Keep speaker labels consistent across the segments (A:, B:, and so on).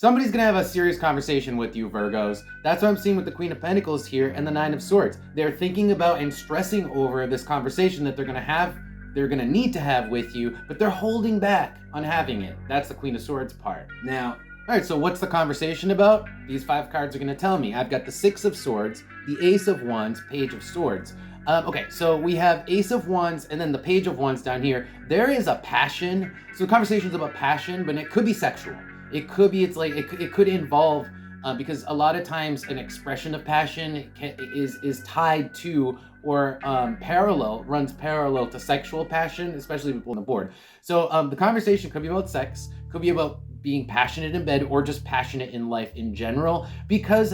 A: Somebody's gonna have a serious conversation with you, Virgos. That's what I'm seeing with the Queen of Pentacles here and the Nine of Swords. They're thinking about and stressing over this conversation that they're gonna need to have with you, but they're holding back on having it. That's the Queen of Swords part. Now, all right, so what's the conversation about? These 5 cards are gonna tell me. I've got the Six of Swords, the Ace of Wands, Page of Swords. Okay, so we have Ace of Wands and then the Page of Wands down here. There is a passion. So the conversation's about passion, but it could be sexual. It could be, it could involve, because a lot of times an expression of passion is tied to or runs parallel to sexual passion, especially with people on the board. So the conversation could be about sex, could be about being passionate in bed, or just passionate in life in general, because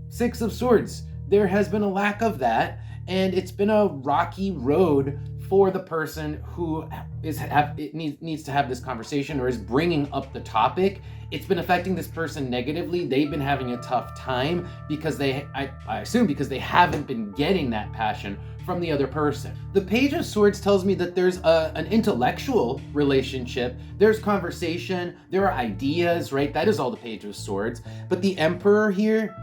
A: Six of Swords, there has been a lack of that, and it's been a rocky road for the person who needs to have this conversation or is bringing up the topic. It's been affecting this person negatively. They've been having a tough time because I assume because they haven't been getting that passion from the other person. The Page of Swords tells me that there's an intellectual relationship. There's conversation, there are ideas, right? That is all the Page of Swords. But the Emperor here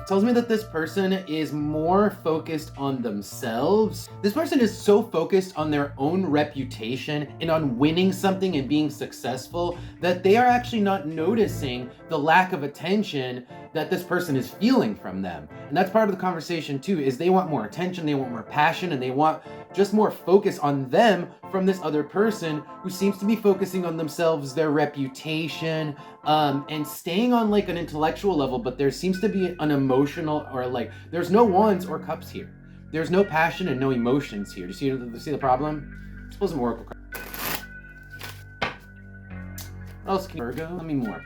A: tells me that this person is more focused on themselves. This person is so focused on their own reputation and on winning something and being successful that they are actually not noticing the lack of attention that this person is feeling from them. And that's part of the conversation too, is they want more attention, they want more passion, and they want just more focus on them from this other person who seems to be focusing on themselves, their reputation, and staying on like an intellectual level, but there seems to be an emotional, or like there's no wands or cups here. There's no passion and no emotions here. Do you see the problem? Let's pull some oracle cards. What else can Virgo? Let me more.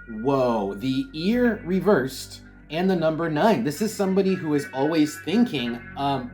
A: Whoa, the ear reversed and the number 9. This is somebody who is always thinking,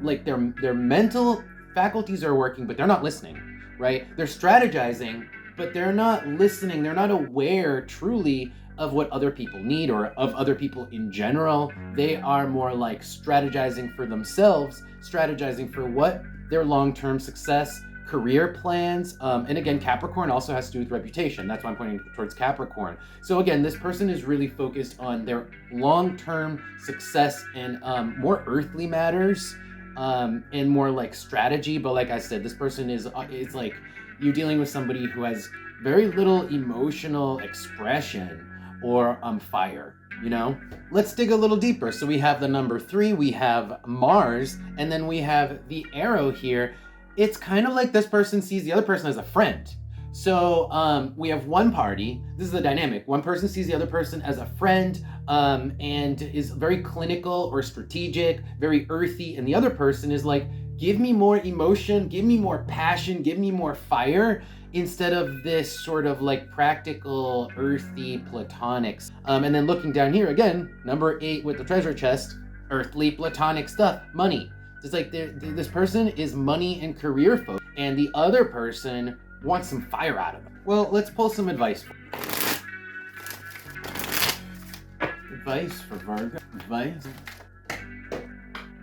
A: like their mental faculties are working, but they're not listening, right? They're strategizing, but they're not listening. They're not aware truly of what other people need or of other people in general. They are more like strategizing for themselves, strategizing for what their long-term success, career plans, and again, Capricorn also has to do with reputation. That's why I'm pointing towards Capricorn. So again, this person is really focused on their long-term success and more earthly matters, and more like strategy. But like I said, this person is like, you're dealing with somebody who has very little emotional expression or fire, you know? Let's dig a little deeper. So we have the number 3, we have Mars, and then we have the arrow here. It's kind of like this person sees the other person as a friend. So we have one party, this is the dynamic. One person sees the other person as a friend, and is very clinical or strategic, very earthy. And the other person is like, give me more emotion, give me more passion, give me more fire, instead of this sort of like practical, earthy, platonics. And then looking down here again, number 8 with the treasure chest, earthly, platonic stuff, money. It's like this person is money and career focused, and the other person wants some fire out of them. Well, let's pull some advice. Advice for Virgo. Advice.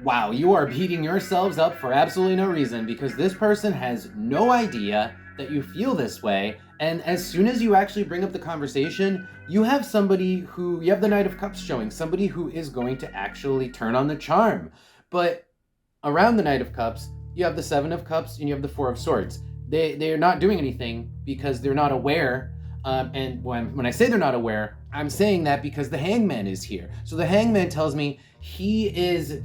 A: Wow, you are beating yourselves up for absolutely no reason, because this person has no idea that you feel this way. And as soon as you actually bring up the conversation, you have the Knight of Cups showing, somebody who is going to actually turn on the charm. But around the Knight of Cups, you have the 7 of Cups and you have the 4 of Swords. They're not doing anything because they're not aware. And when I say they're not aware, I'm saying that because the Hangman is here. So the Hangman tells me he's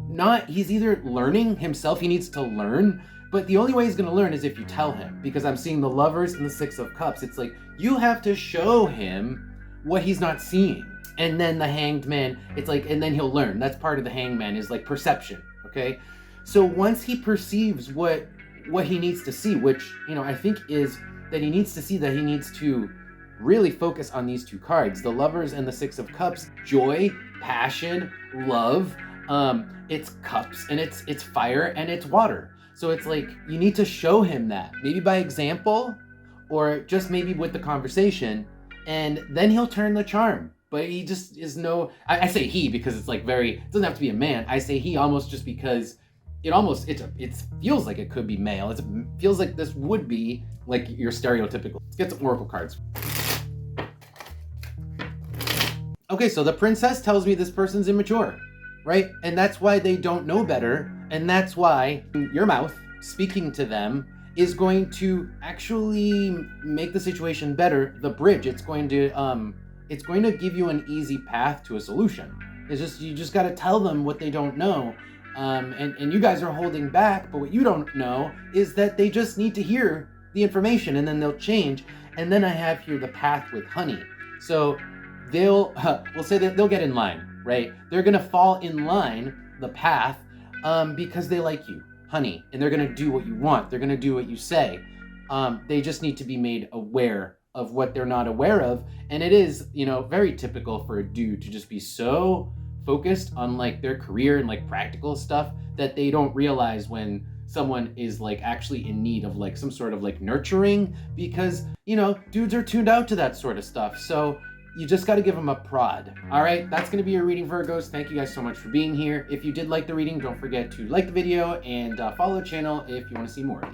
A: either learning himself, he needs to learn, but the only way he's going to learn is if you tell him, because I'm seeing the Lovers and the 6 of Cups. It's like, you have to show him what he's not seeing. And then the Hanged Man, it's like, and then he'll learn. That's part of the Hangman, is like perception. Okay, so once he perceives what he needs to see, which, you know, I think is that he needs to see that he needs to really focus on these 2 cards, the Lovers and the 6 of Cups. Joy, passion, love, it's cups, and it's fire, and it's water. So it's like, you need to show him that, maybe by example, or just maybe with the conversation, and then he'll turn the charm. But he just is I say he because it's like it doesn't have to be a man. I say he almost just because it feels like it could be male. It feels like this would be like your stereotypical. Let's get some oracle cards. Okay, so the princess tells me this person's immature, right? And that's why they don't know better. And that's why your mouth speaking to them is going to actually make the situation better. The bridge, it's going to give you an easy path to a solution. It's just, you just got to tell them what they don't know. And you guys are holding back, but what you don't know is that they just need to hear the information and then they'll change. And then I have here the path with honey. So we'll say that they'll get in line, right? They're gonna fall in line, the path, because they like you, honey, and they're gonna do what you want. They're gonna do what you say. They just need to be made aware of what they're not aware of, and it is, very typical for a dude to just be so focused on like their career and like practical stuff that they don't realize when someone is like actually in need of like some sort of like nurturing, because dudes are tuned out to that sort of stuff. So you just got to give them a prod. All right, that's going to be your reading, Virgos. Thank you guys so much for being here. If you did like the reading, don't forget to like the video and follow the channel if you want to see more.